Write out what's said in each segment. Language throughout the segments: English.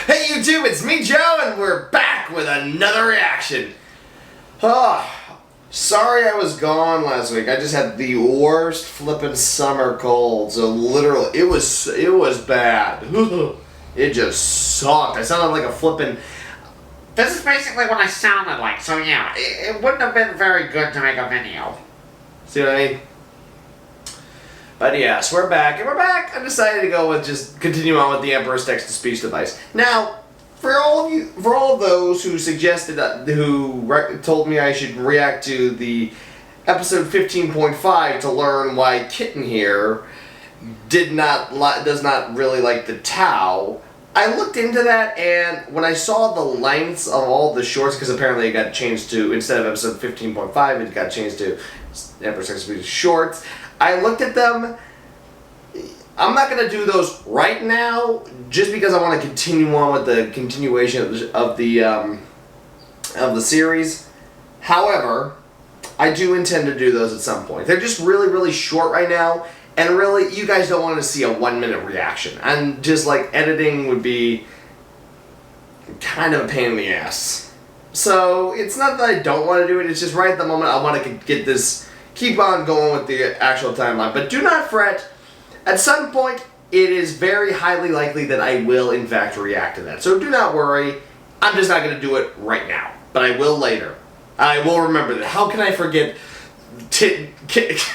Hey YouTube, it's me Joe, and we're back with another reaction. Oh, sorry I was gone last week. I just had the worst flippin' summer cold. So literally, it was bad. It just sucked. I sounded like a flippin'... This is basically what I sounded like, so yeah, it wouldn't have been very good to make a video. See what I mean? But yes, we're back, and we're back. I decided to go with just continue on with the Emperor's text-to-speech device. Now, for all of those who suggested told me I should react to the episode 15.5 to learn why Kitten here does not really like the Tau. I looked into that, and when I saw the lengths of all the shorts, because apparently it got changed to, instead of episode 15.5, it got changed to Emperor's text-to-speech shorts. I looked at them. I'm not going to do those right now, just because I want to continue on with the continuation of the series. However, I do intend to do those at some point. They're just really, really short right now, and really, you guys don't want to see a 1-minute reaction. And just like editing would be kind of a pain in the ass. So it's not that I don't want to do it. It's just right at the moment I want to get this. Keep on going with the actual timeline, but do not fret. At some point, it is very highly likely that I will, in fact, react to that. So do not worry. I'm just not going to do it right now, but I will later. I will remember that. How can I forget Kitten's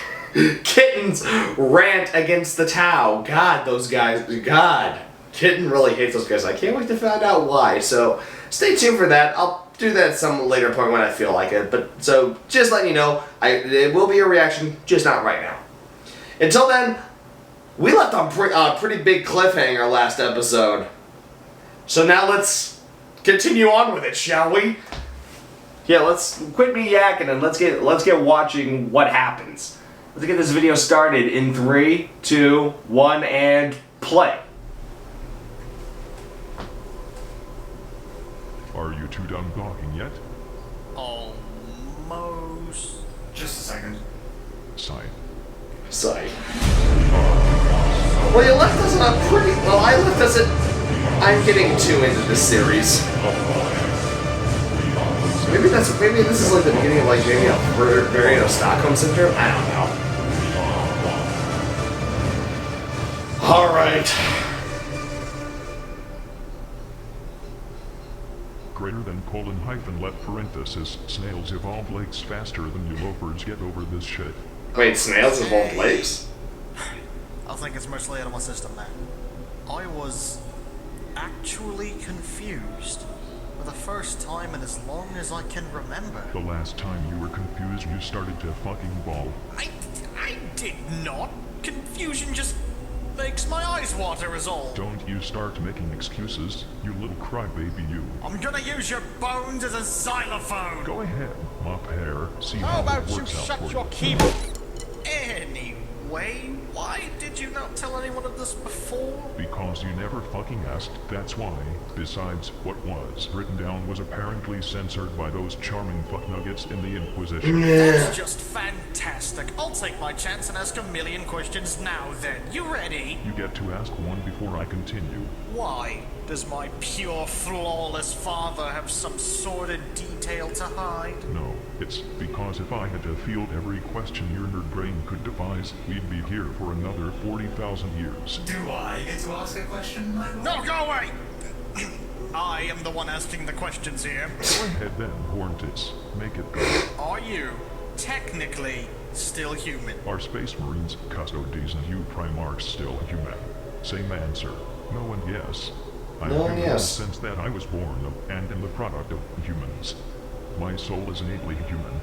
rant against the Tau? God, those guys. God. Kitten really hates those guys. I can't wait to find out why. So stay tuned for that. I'll do that at some later point when I feel like it. But so just letting you know, it will be a reaction, just not right now. Until then, we left on a pretty big cliffhanger last episode. So now let's continue on with it, shall we? Yeah, let's quit me yakking and let's get watching what happens. Let's get this video started in 3, 2, 1, and play. Are you two done talking yet? Almost. Just a second. Sigh. Well, you left us on a pretty... Well, I left us at... I'm getting too into this series. Maybe this is like the beginning of like maybe a variant of Stockholm Syndrome? I don't know. Alright. Greater than :left parenthesis, snails evolve legs faster than you loafers get over this shit. Wait, snails evolved legs? I think it's mostly out of my system now. I was actually confused for the first time in as long as I can remember. The last time you were confused, you started to fucking bawl. I did not. Confusion just makes my eyes water is all. Don't you start making excuses, you little crybaby you. I'm gonna use your bones as a xylophone. Go ahead, mop hair, see How how about it you works out shut for your you. keyboard? Anyway, why did you not tell anyone of this before? Because you never fucking asked, that's why. Besides, what was written down was apparently censored by those charming fucknuggets in the Inquisition. That's just fantastic. I'll take my chance and ask a million questions now then. You ready? You get to ask one before I continue. Why? Does my pure, flawless father have some sordid detail to hide? No, it's because if I had to field every question your nerd brain could devise, we'd be here for another 40,000 years. Do I get to ask a question, my lord? No, go away! I am the one asking the questions here. Go ahead then, Horntis. Make it go. Are you, technically, still human? Are Space Marines, Custodes, and you Primarchs still human? Same answer. No and yes. I've No and been yes. since that I was born and am the product of humans. My soul is innately human.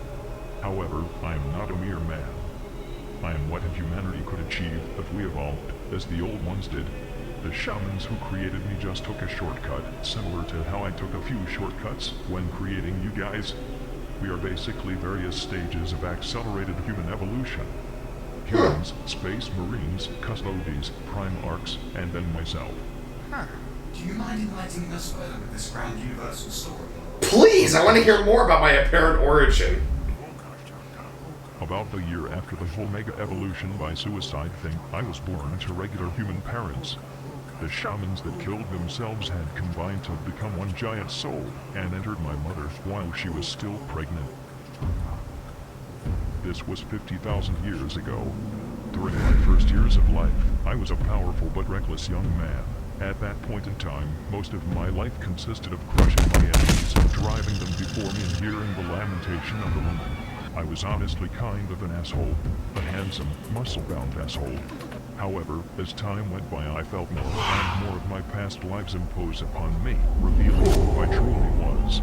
However, I am not a mere man. I am what humanity could achieve if we evolved, as the old ones did. The shamans who created me just took a shortcut, similar to how I took a few shortcuts when creating you guys. We are basically various stages of accelerated human evolution. Humans, Space Marines, Custodes, Primarchs, and then myself. Huh. Do you mind enlightening us further with this grand universal story? Please, I want to hear more about my apparent origin. About a year after the whole mega evolution by suicide thing, I was born to regular human parents. The shamans that killed themselves had combined to become one giant soul and entered my mother while she was still pregnant. This was 50,000 years ago. During my first years of life, I was a powerful but reckless young man. At that point in time, most of my life consisted of crushing my enemies, driving them before me and hearing the lamentation of the woman. I was honestly kind of an asshole, a handsome, muscle-bound asshole. However, as time went by I felt more and more of my past lives impose upon me, revealing who I truly was.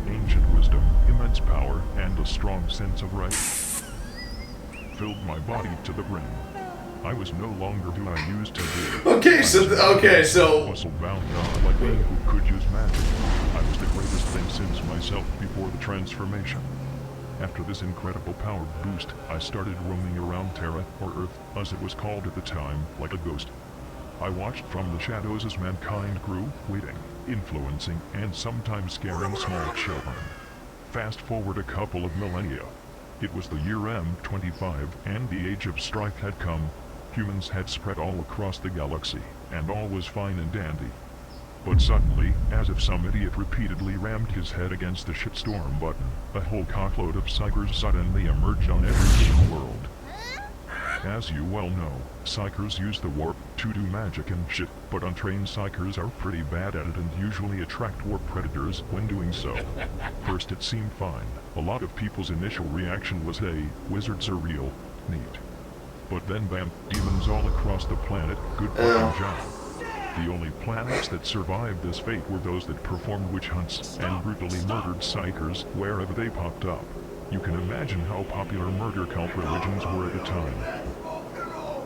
Ancient wisdom, immense power, and a strong sense of right filled my body to the brim. I was no longer who I used to be. Okay, so Muscle-bound god like me who could use magic. I was the greatest thing since myself before the transformation. After this incredible power boost, I started roaming around Terra, or Earth, as it was called at the time, like a ghost. I watched from the shadows as mankind grew, waiting, influencing, and sometimes scaring small children. Fast forward a couple of millennia. It was the year M25, and the age of strife had come. Humans had spread all across the galaxy, and all was fine and dandy. But suddenly, as if some idiot repeatedly rammed his head against the shitstorm button, a whole cockload of psychers suddenly emerged on every single world. As you well know, psychers use the warp to do magic and shit, but untrained psychers are pretty bad at it and usually attract warp predators when doing so. First it seemed fine. A lot of people's initial reaction was, hey, wizards are real, neat. But then bam, demons all across the planet, good fucking job. The only planets that survived this fate were those that performed witch hunts and brutally murdered psychers wherever they popped up. You can imagine how popular murder cult religions were at the time.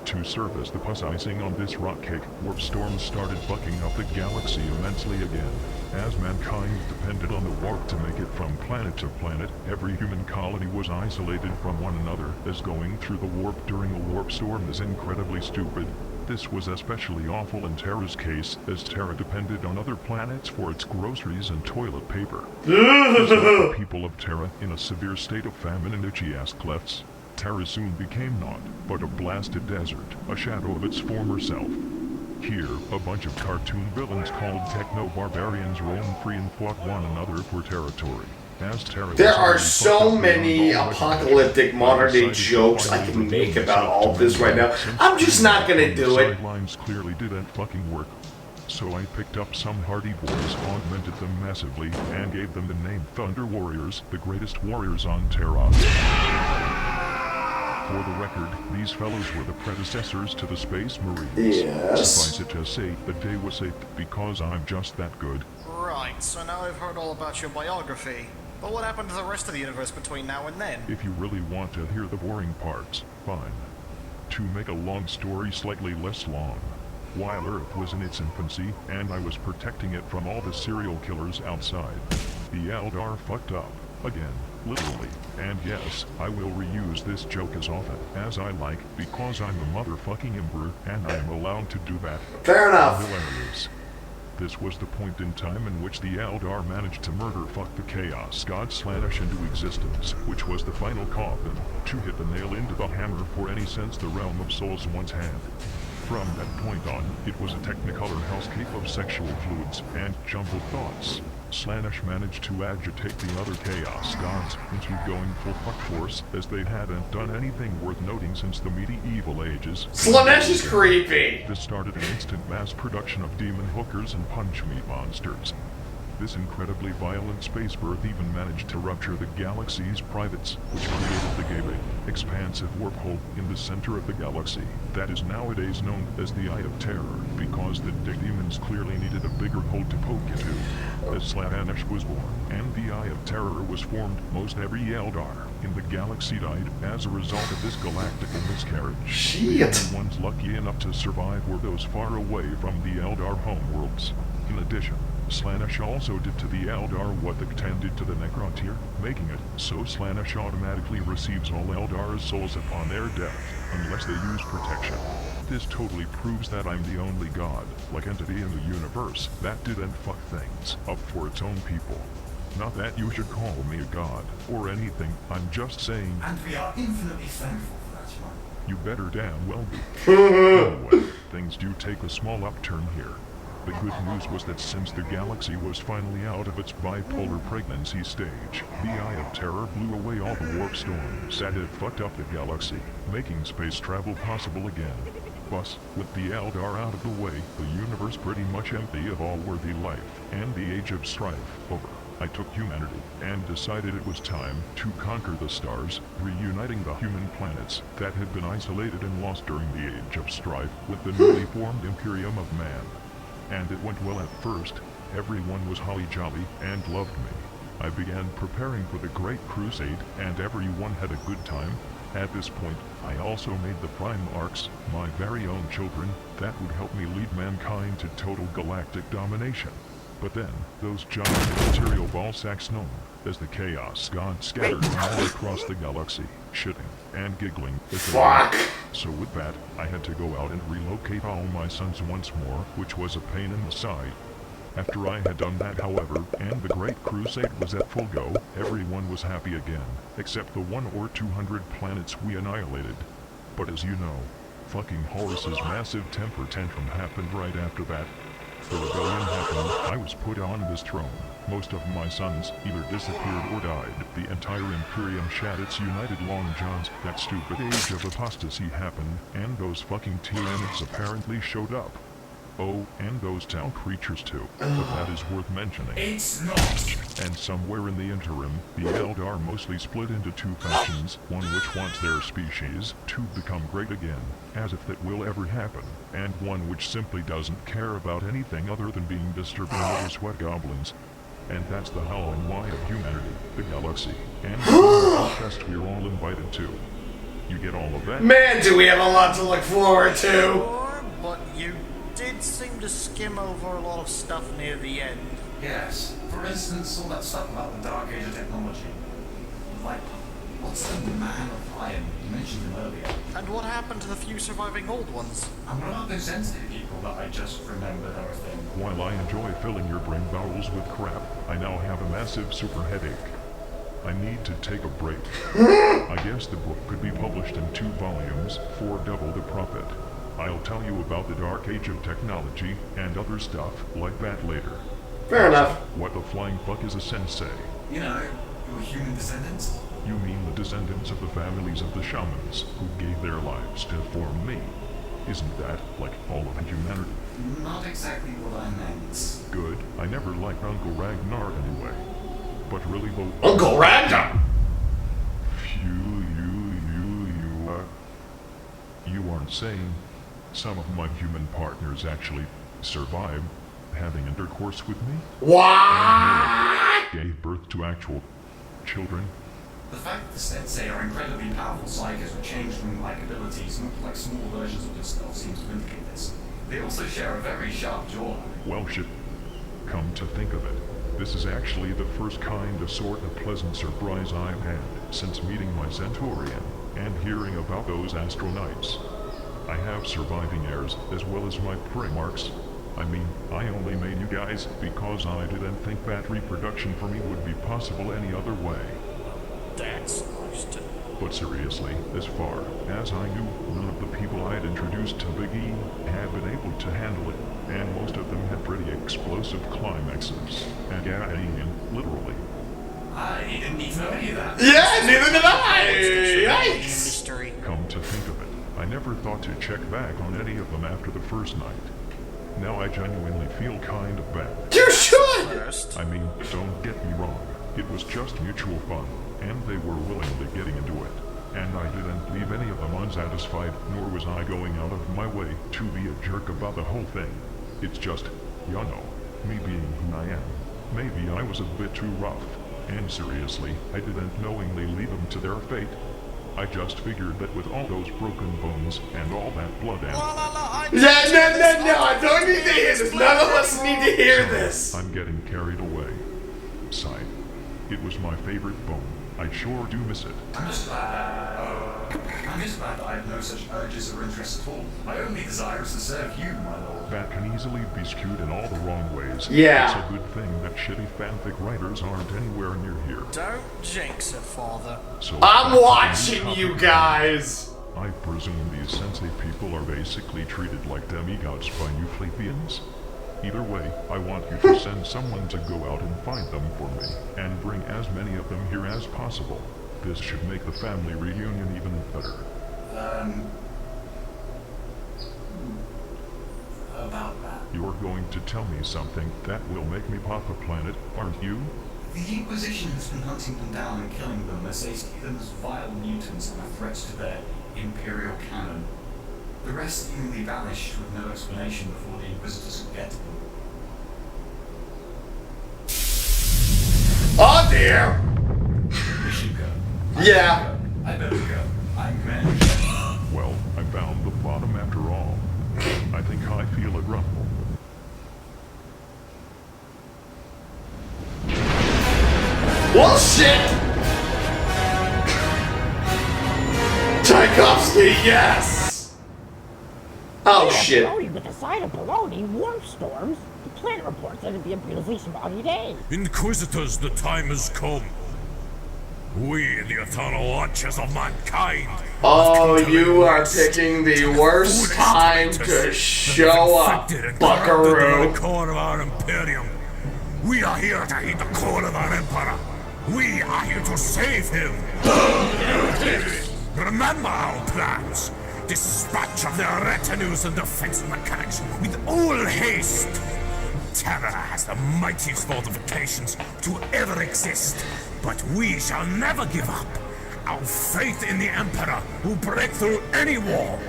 To serve as the puss icing on this rock cake, warp storms started bucking up the galaxy immensely again. As mankind depended on the warp to make it from planet to planet, every human colony was isolated from one another, as going through the warp during a warp storm is incredibly stupid. This was especially awful in Terra's case, as Terra depended on other planets for its groceries and toilet paper. This left the people of Terra in a severe state of famine and itchy-ass clefts. Terra soon became naught but a blasted desert, a shadow of its former self. Here, a bunch of cartoon villains called techno-barbarians roamed free and fought one another for territory. As Terra there are so many apocalyptic modern-day jokes I can make about all this right now. I'm just not gonna do it. Sidelines clearly didn't fucking work. So I picked up some hardy boys, augmented them massively, and gave them the name Thunder Warriors, the greatest warriors on Terra. For the record, these fellows were the predecessors to the Space Marines. Yes. Suffice it to say, the day was saved because I'm just that good. Right, so now I've heard all about your biography. But what happened to the rest of the universe between now and then? If you really want to hear the boring parts, fine. To make a long story slightly less long, while Earth was in its infancy, and I was protecting it from all the serial killers outside, the Eldar fucked up. Again, literally. And yes, I will reuse this joke as often as I like, because I'm a motherfucking emperor, and I am allowed to do that. Fair enough. Hilarious. This was the point in time in which the Eldar managed to murder fuck the Chaos God Slaanesh into existence, which was the final coffin, to hit the nail into the hammer for any sense the realm of souls once had. From that point on, it was a technicolor hellscape of sexual fluids and jumbled thoughts. Slaanesh managed to agitate the other Chaos Gods into going full fuck force, as they hadn't done anything worth noting since the medieval ages. Slaanesh is creepy! This started an instant mass production of demon hookers and punch meat monsters. This incredibly violent space birth even managed to rupture the galaxy's privates, which created the gateway, expansive warp hole in the center of the galaxy, that is nowadays known as the Eye of Terror, because the demons clearly needed a bigger hole to poke into. As Slaanesh was born, and the Eye of Terror was formed, most every Eldar in the galaxy died as a result of this galactic miscarriage. Shit. The only ones lucky enough to survive were those far away from the Eldar homeworlds. In addition, Slaanesh also did to the Eldar what the Catan did to the Necrontyr, making it so Slaanesh automatically receives all Eldar's souls upon their death, unless they use protection. This totally proves that I'm the only god-like entity in the universe that didn't fuck things up for its own people. Not that you should call me a god, or anything, I'm just saying... And we are infinitely thankful for that, man. You better damn well be. Anyway, things do take a small upturn here. The good news was that since the galaxy was finally out of its bipolar pregnancy stage, the Eye of Terror blew away all the warp storms that had fucked up the galaxy, making space travel possible again. Thus, with the Eldar out of the way, the universe pretty much empty of all worthy life, and the age of strife over, I took humanity and decided it was time to conquer the stars, reuniting the human planets that had been isolated and lost during the age of strife with the newly formed Imperium of Man. And it went well at first. Everyone was holly-jolly and loved me. I began preparing for the Great Crusade, and everyone had a good time. At this point, I also made the Prime Arcs, my very own children, that would help me lead mankind to total galactic domination. But then, those giant material ball sacks known as the Chaos God scattered all across the galaxy, shitting and giggling as they went. So with that, I had to go out and relocate all my sons once more, which was a pain in the side. After I had done that, however, and the Great Crusade was at full go, everyone was happy again, except the 100 or 200 planets we annihilated. But as you know, fucking Horus's massive temper tantrum happened right after that. The rebellion happened, I was put on this throne. Most of my sons either disappeared or died. The entire Imperium shat its united long johns. That stupid age of apostasy happened, and those fucking tyrants apparently showed up. Oh, and those town creatures too, but that is worth mentioning. It's not. And somewhere in the interim, the Eldar mostly split into two factions, one which wants their species to become great again, as if that will ever happen, and one which simply doesn't care about anything other than being disturbed by little sweat goblins. And that's the how and why of humanity, the galaxy, and the fest we're all invited to. You get all of that? Man, do we have a lot to look forward to! Sure, but you did seem to skim over a lot of stuff near the end. Yes. For instance, all that stuff about the Dark Age of technology. Like, what's the Man of Iron? You mentioned him earlier. And what happened to the few surviving old ones? And what about those sensitive people that I just remembered everything? While I enjoy filling your brain bowels with crap, I now have a massive super headache. I need to take a break. I guess the book could be published in 2 volumes for double the profit. I'll tell you about the Dark Age of technology and other stuff like that later. Fair enough. What the flying fuck is a sensei? You know, your human descendants? You mean the descendants of the families of the shamans who gave their lives to form me? Isn't that like all of humanity? Not exactly what I meant. Good. I never liked Uncle Ragnar anyway. But really though... Uncle Ragnar! You aren't saying some of my human partners actually survived having intercourse with me? What? Gave birth to actual children? The fact that the sensei are incredibly powerful psychos with changeling-like abilities, not like small versions of themselves, seems to indicate this. They also share a very sharp jawline. Well, shit. Come to think of it, this is actually the first kind of sort of pleasant surprise I've had since meeting my Centaurian and hearing about those astronauts. I have surviving heirs as well as my primarchs. I mean, I only made you guys because I didn't think that reproduction for me would be possible any other way. That's nice to... But seriously, as far as I knew, none of the people I had introduced to Big E had been able to handle it, and most of them had pretty explosive climaxes. And yeah, I mean, literally. I didn't need to know any of that. Yeah, neither did I! Yikes! Mystery. Come to think of it, I never thought to check back on any of them after the first night. Now I genuinely feel kind of bad. You should! First. I mean, don't get me wrong, it was just mutual fun, and they were willingly getting into it. And I didn't leave any of them unsatisfied, nor was I going out of my way to be a jerk about the whole thing. It's just, you know, me being who I am. Maybe I was a bit too rough, and seriously, I didn't knowingly leave them to their fate. I just figured that with all those broken bones and all that blood and... Yeah, no, I don't need to hear this. None of us need to hear this. I'm getting carried away. Sigh. It was my favorite bone. I sure do miss it. I'm just glad that I have no such urges or interests at all. My only desire is to serve you, my lord. That can easily be skewed in all the wrong ways. Yeah. It's a good thing that shitty fanfic writers aren't anywhere near here. Don't jinx it, Father. So I'm watching you guys. I presume these sensei people are basically treated like demigods by you plebeians? Either way, I want you to send someone to go out and find them for me, and bring as many of them here as possible. This should make the family reunion even better. About that. You're going to tell me something that will make me pop a planet, aren't you? The Inquisition has been hunting them down and killing them as they see them as vile mutants and a threat to their imperial canon. The rest seemingly vanished with no explanation before the Inquisitors could get to them. Oh dear! We should go. Yeah. I better go. I'm Commander. Well, I found the bottom after all. I think I feel a grumble. Well, shit! Tchaikovsky, yes! Oh, shit. Bologna with a side of bologna, warm storms. The planet reports that it'd be a beautifully smoggy day. Inquisitors, the time has come. We, the eternal watchers of mankind. Oh, you are picking the worst time to show up, buckaroo. The core of our Imperium. We are here to heed the call of our Emperor. We are here to save him. Remember our plans. Dispatch of their retinues and defense mechanics with all haste. Terra has the mightiest fortifications to ever exist, but we shall never give up. Our faith in the Emperor will break through any wall.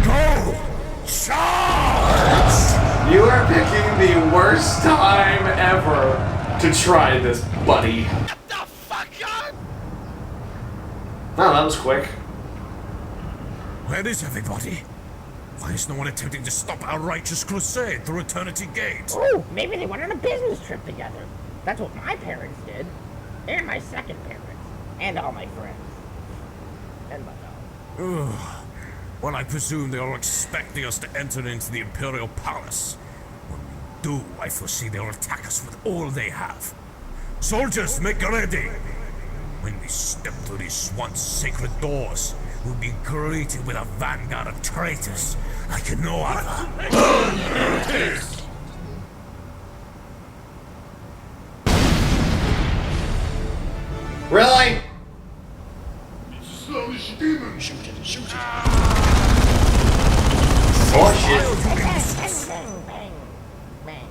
Go! Charge! You are picking the worst time ever to try this, buddy. What the fuck? Oh, that was quick. Where is everybody? Why is no one attempting to stop our righteous crusade through Eternity Gate? Ooh, maybe they went on a business trip together. That's what my parents did. And my second parents. And all my friends. And my dog. Well, I presume they are expecting us to enter into the Imperial Palace. When we do, I foresee they'll attack us with all they have. Soldiers, make ready! When we step through these once sacred doors, we'll be greeted with a vanguard of traitors like no other. Really? Oh, shit. Bang, bang, bang.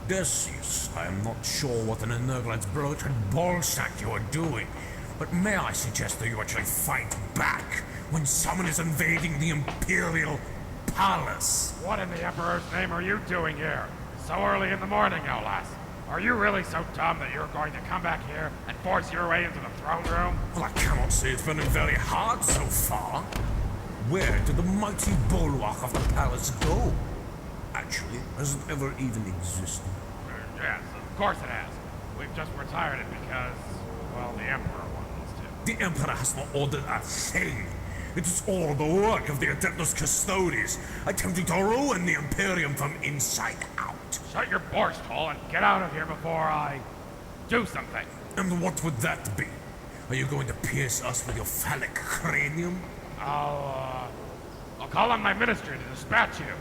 Decius, I am not sure what an Energlad's bloated ballsack you are doing, but may I suggest that you actually fight back when someone is invading the Imperial Palace? What in the Emperor's name are you doing here? So early in the morning, no less. Are you really so dumb that you're going to come back here and force your way into the throne room? Well, I cannot say it's been very hard so far. Where did the mighty bulwark of the palace go? Actually, has it ever even existed? Yes, of course it has. We've just retired it because, well, the Emperor wanted us to. The Emperor has not ordered a thing. It is all the work of the Adeptus Custodes, attempting to ruin the Imperium from inside out. Shut your borscht hole and get out of here before I do something. And what would that be? Are you going to pierce us with your phallic cranium? I'll call on my ministry to dispatch you.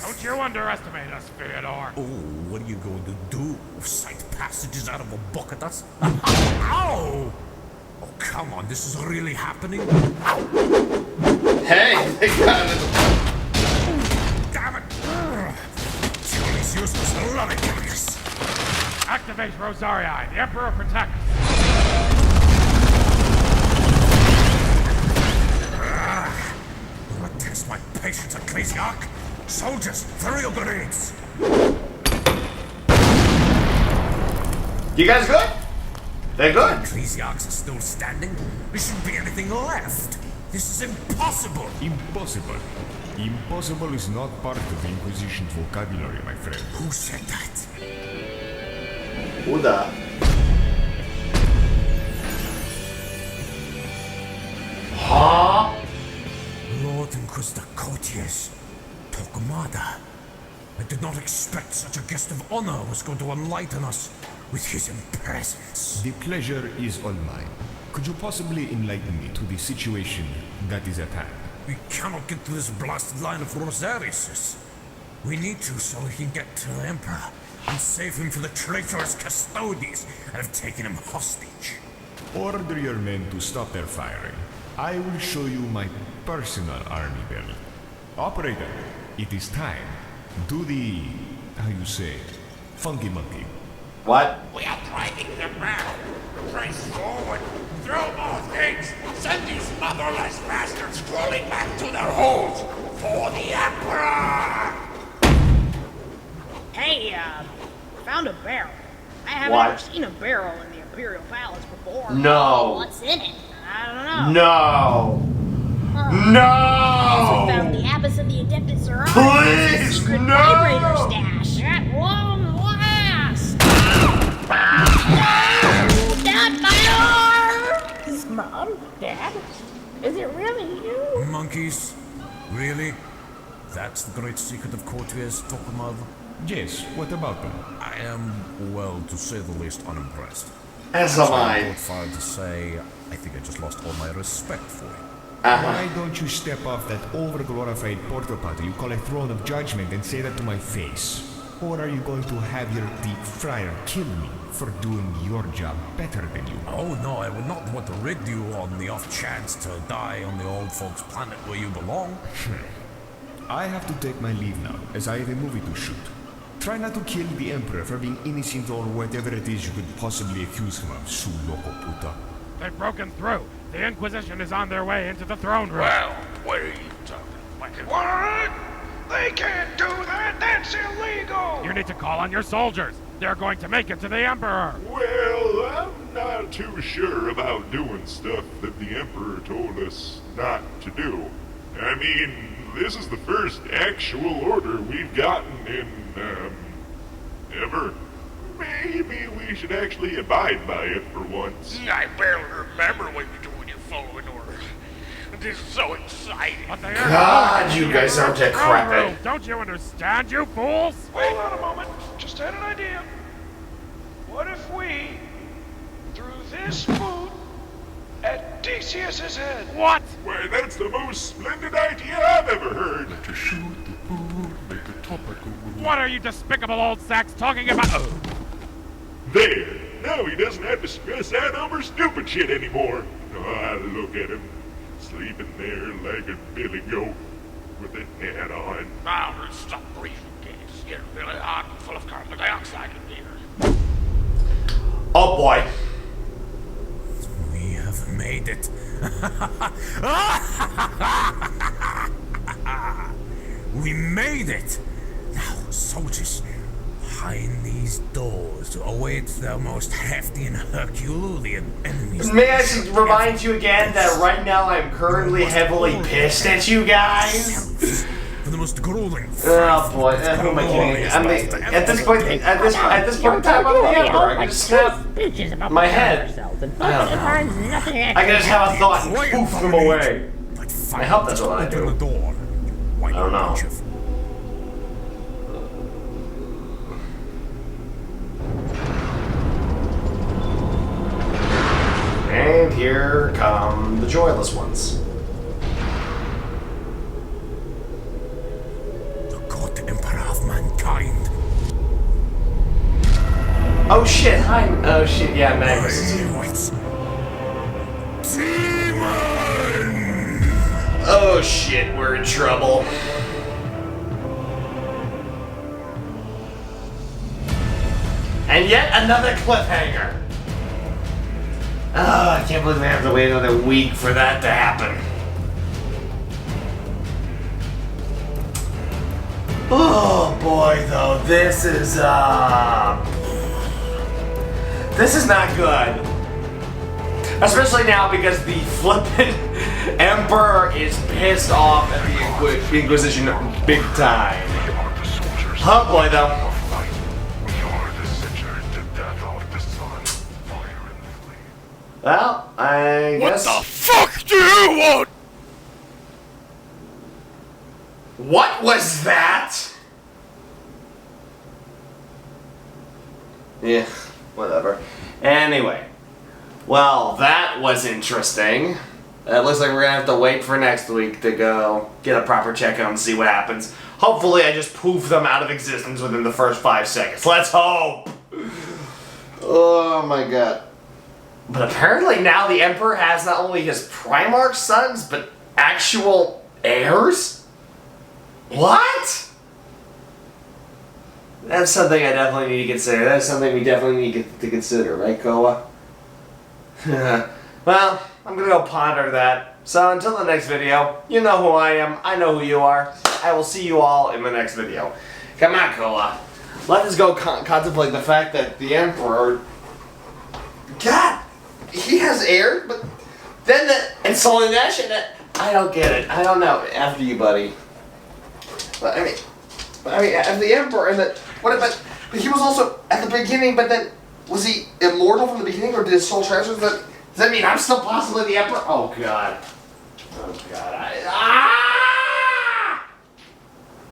Don't you underestimate us, Theodore. Oh, what are you going to do? Sight passages out of a book at us? Ow! Oh, come on, this is really happening? Hey, they got it. Damn it! Kill these useless lumberjacks! Activate Rosarii. The Emperor protects. Will it test my patience, Ecclesiarch? Soldiers, throw your grenades! You guys good? They're good. Ecclesiarchs are still standing. There shouldn't be anything left. This is impossible. Impossible. Impossible is not part of the Inquisition's vocabulary, my friend. Who said that? Who the? Huh? Lord Inquisitor Cotius, Torquemada. I did not expect such a guest of honor was going to enlighten us. with his presence. The pleasure is all mine. Could you possibly enlighten me to the situation that is at hand? We cannot get to this blasted line of Rosarius. We need to so we can get to the Emperor and save him from the traitorous custodies that have taken him hostage. Order your men to stop their firing. I will show you my personal army build. Operator, it is time. Do the, how you say, funky monkey. What? We are driving them back. Press forward. Throw more things. Send these motherless bastards crawling back to their holes. For the Emperor! Hey, found a barrel. I haven't What? ever seen a barrel in the Imperial Palace before. No. What's in it? I don't know. No. Also found the No. abbess of the Adeptus Sororitas' Please, secret no! vibrator stash. At long last. No! Not my arms! Mom? Dad? Is it really you? Monkeys? Really? That's the great secret of courtiers, Tokumov? Yes, what about them? I am, well, to say the least, unimpressed. As am I'm I. not far to say, I think I just lost all my respect for you. Why don't you step off that overglorified porta potty you call a throne of judgment and say that to my face? Or are you going to have your deep fryer kill me for doing your job better than you? Oh no, I would not want to rid you on the off chance to die on the old folks' planet where you belong. I have to take my leave now, as I have a movie to shoot. Try not to kill the Emperor for being innocent or whatever it is you could possibly accuse him of, su loco puta. They've broken through. The Inquisition is on their way into the throne room. Well, what are you talking about? What? They can't do that. That's illegal. You need to call on your soldiers. They're going to make it to the Emperor. Well, I'm not too sure about doing stuff that the Emperor told us not to do. I mean, this is the first actual order we've gotten in, ever. Maybe we should actually abide by it for once. I barely remember what you do when you're following orders. This is so exciting. But they God, you guys are decrepit. Don't you understand, you fools? Hold on a moment. Just had an idea. What if we threw this food at Decius's head? What? Why, that's the most splendid idea I've ever heard. To shoot the food, make a topical. What are you despicable old sacks talking about? There! Now he doesn't have to stress out over stupid shit anymore. Ah, look at him. Sleeping there like a billy goat with a hat on. Now, stop breathing, kids. It's getting really hot and full of carbon dioxide in here. Oh boy. We have made it. We made it! Now, soldiers, behind these doors awaits the most hefty and Herculean enemies. May I just remind you again that right now I'm currently heavily pissed at you guys? For the most grueling. Oh boy, who am I kidding? At this point in time, I'm the Emperor. I can just have my head. I don't know. I can just have a thought and poof them away. I hope that's what I do. I don't know. And here come the joyless ones. The God Emperor of mankind. Oh shit, hi. Oh shit, yeah, Magnus is here. Oh shit, we're in trouble. And yet another cliffhanger. Oh, I can't believe we have to wait another week for that to happen. Oh boy, though, this is not good. Especially now because the flippin' Emperor is pissed off at the Inquisition big time. Oh boy, though. Well, I guess. What the fuck do you want? What was that? Yeah, whatever. Anyway, well, that was interesting. It looks like we're gonna have to wait for next week to go get a proper checkup and see what happens. Hopefully I just poof them out of existence within the first 5 seconds. Let's hope! Oh my god. But apparently now the Emperor has not only his Primarch sons, but actual heirs? What? That's something I definitely need to consider. That's something we definitely need to consider, right, Koa? Well, I'm gonna go ponder that. So until the next video, you know who I am, I know who you are. I will see you all in the next video. Come on, Koa. Let us go contemplate the fact that the Emperor... God! He has heirs, but then and Solinesh, and I don't get it. I don't know. After you, buddy. But I mean, as the Emperor, and what about? But he was also at the beginning. But then, was he immortal from the beginning, or did his soul transfer? Does that mean I'm still possibly the Emperor? Oh God. Oh God.